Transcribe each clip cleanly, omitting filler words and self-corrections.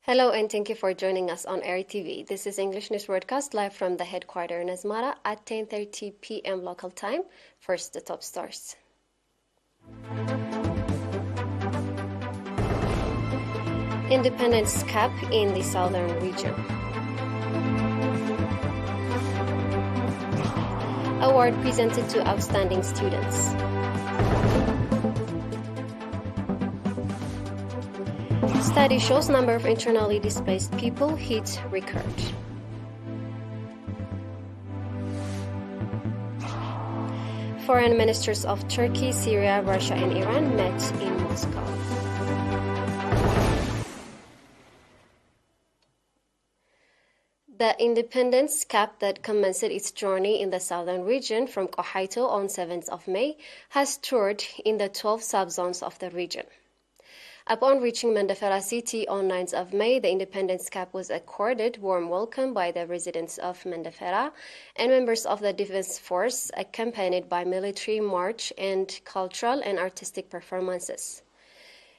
Hello and thank you for joining us on ERi-TV. This is English News Broadcast live from the headquarters in Asmara at 10:30 p.m. local time. First, the top stories. Independence Cup in the southern region. Award presented to outstanding students. Study shows number of internally displaced people hit record. Foreign ministers of Turkey, Syria, Russia and Iran met in Moscow. The Independence Cup that commenced its journey in the southern region from Kohaito on 7th of May has toured in the 12 subzones of the region. Upon reaching Mendefera city on 9th of May, the Independence Cup was accorded warm welcome by the residents of Mendefera and members of the defense force, accompanied by military march and cultural and artistic performances.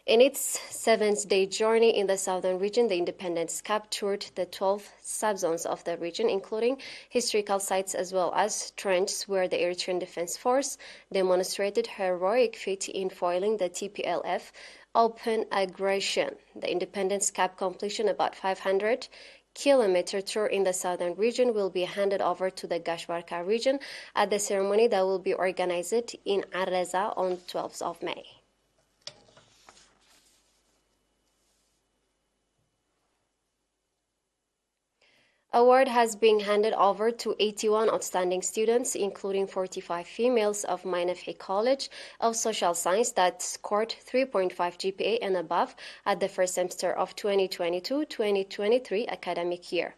In its 7th-day journey in the southern region, the Independence Cup toured the 12 subzones of the region, including historical sites as well as trenches where the Eritrean Defense Force demonstrated heroic feat in foiling the TPLF open aggression. The Independence Cup completion, about 500-kilometer tour in the southern region, will be handed over to the Gashbarka region at the ceremony that will be organized in Arreza on 12th of May. Award has been handed over to 81 outstanding students, including 45 females of Mainafhi College of Social Science that scored 3.5 GPA and above at the first semester of 2022-2023 academic year.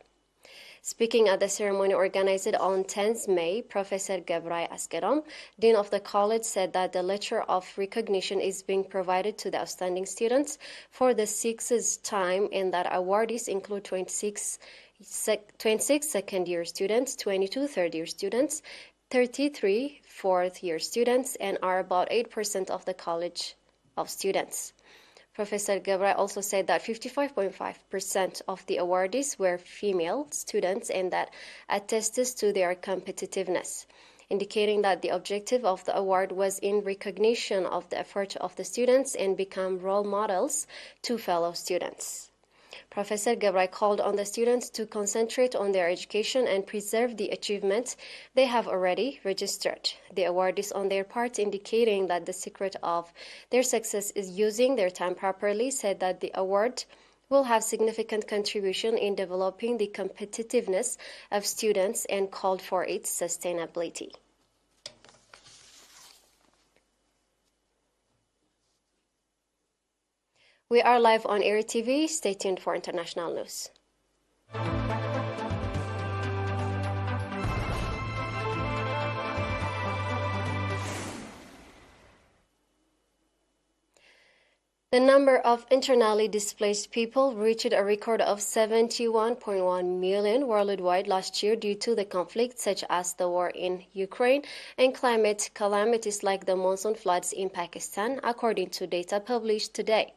Speaking at the ceremony organized on 10th May, Professor Gebrai Askerom, Dean of the college, said that the letter of recognition is being provided to the outstanding students for the 6th time and that awardees include 26 second-year students, 22 third-year students, 33 fourth-year students, and are about 8% of the college of students. Professor Gebrai also said that 55.5% of the awardees were female students and that attests to their competitiveness, indicating that the objective of the award was in recognition of the effort of the students and become role models to fellow students. Professor Gebrai called on the students to concentrate on their education and preserve the achievements they have already registered. The awardees on their part, indicating that the secret of their success is using their time properly, said that the award will have significant contribution in developing the competitiveness of students and called for its sustainability. We are live on ERi-TV. Stay tuned for international news. The number of internally displaced people reached a record of 71.1 million worldwide last year due to the conflicts such as the war in Ukraine and climate calamities like the monsoon floods in Pakistan, according to data published today.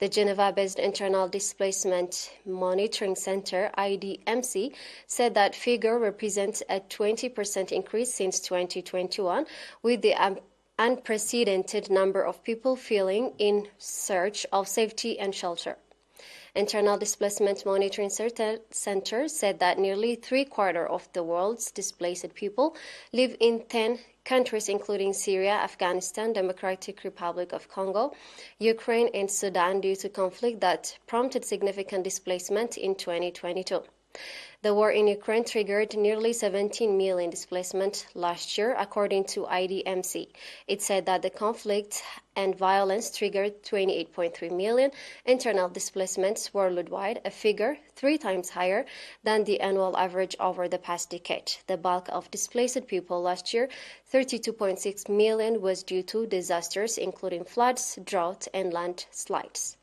The Geneva-based Internal Displacement Monitoring Center, IDMC, said that figure represents a 20% increase since 2021, with the unprecedented number of people fleeing in search of safety and shelter. Internal Displacement Monitoring Center said that nearly three-quarters of the world's displaced people live in 10 countries, including Syria, Afghanistan, Democratic Republic of Congo, Ukraine, and Sudan, due to conflict that prompted significant displacement in 2022. The war in Ukraine triggered nearly 17 million displacement last year, according to IDMC. It said that the conflict and violence triggered 28.3 million internal displacements worldwide, a figure 3 times higher than the annual average over the past decade. The bulk of displaced people last year, 32.6 million, was due to disasters including floods, drought, and landslides.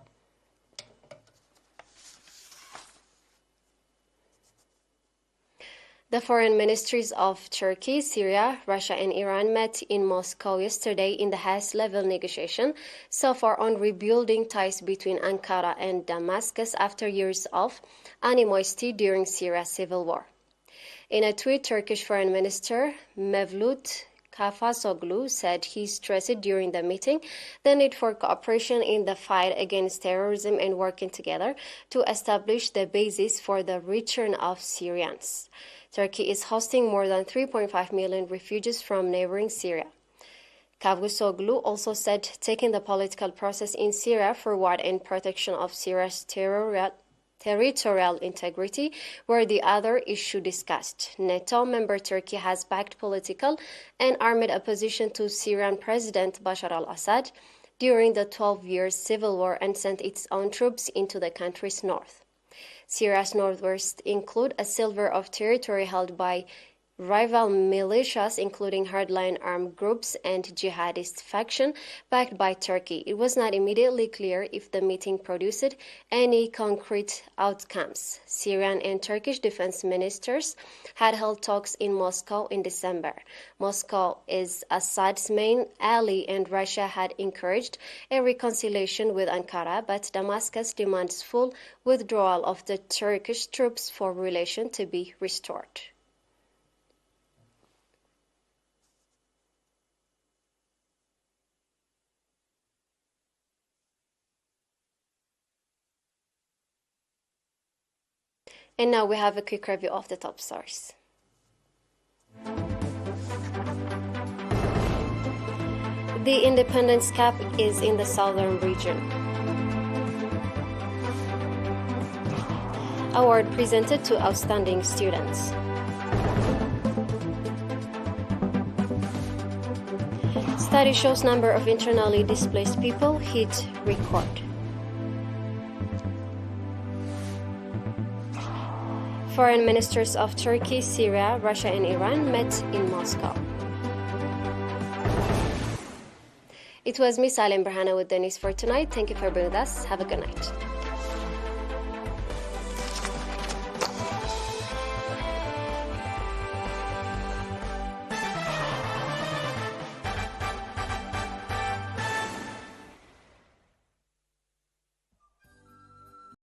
The foreign ministries of Turkey, Syria, Russia, and Iran met in Moscow yesterday in the highest-level negotiation so far on rebuilding ties between Ankara and Damascus after years of animosity during Syria's civil war. In a tweet, Turkish Foreign Minister Mevlut Cavusoglu said he stressed during the meeting the need for cooperation in the fight against terrorism and working together to establish the basis for the return of Syrians. Turkey is hosting more than 3.5 million refugees from neighboring Syria. Cavusoglu also said taking the political process in Syria forward and protection of Syria's territorial integrity were the other issue discussed. NATO member Turkey has backed political and armed opposition to Syrian President Bashar al-Assad during the 12-year civil war and sent its own troops into the country's north. Syria's northwest include a sliver of territory held by rival militias, including hardline armed groups and jihadist faction backed by Turkey. It was not immediately clear if the meeting produced any concrete outcomes. Syrian and Turkish defense ministers had held talks in Moscow in December. Moscow is Assad's main ally, and Russia had encouraged a reconciliation with Ankara, but Damascus demands full withdrawal of the Turkish troops for relations to be restored. And now we have a quick review of the top stories. The Independence Cup is in the southern region. Award presented to outstanding students. Study shows number of internally displaced people hit record. Foreign ministers of Turkey, Syria, Russia, and Iran met in Moscow. It was me, Salim Berhana, with the news for tonight. Thank you for being with us. Have a good night.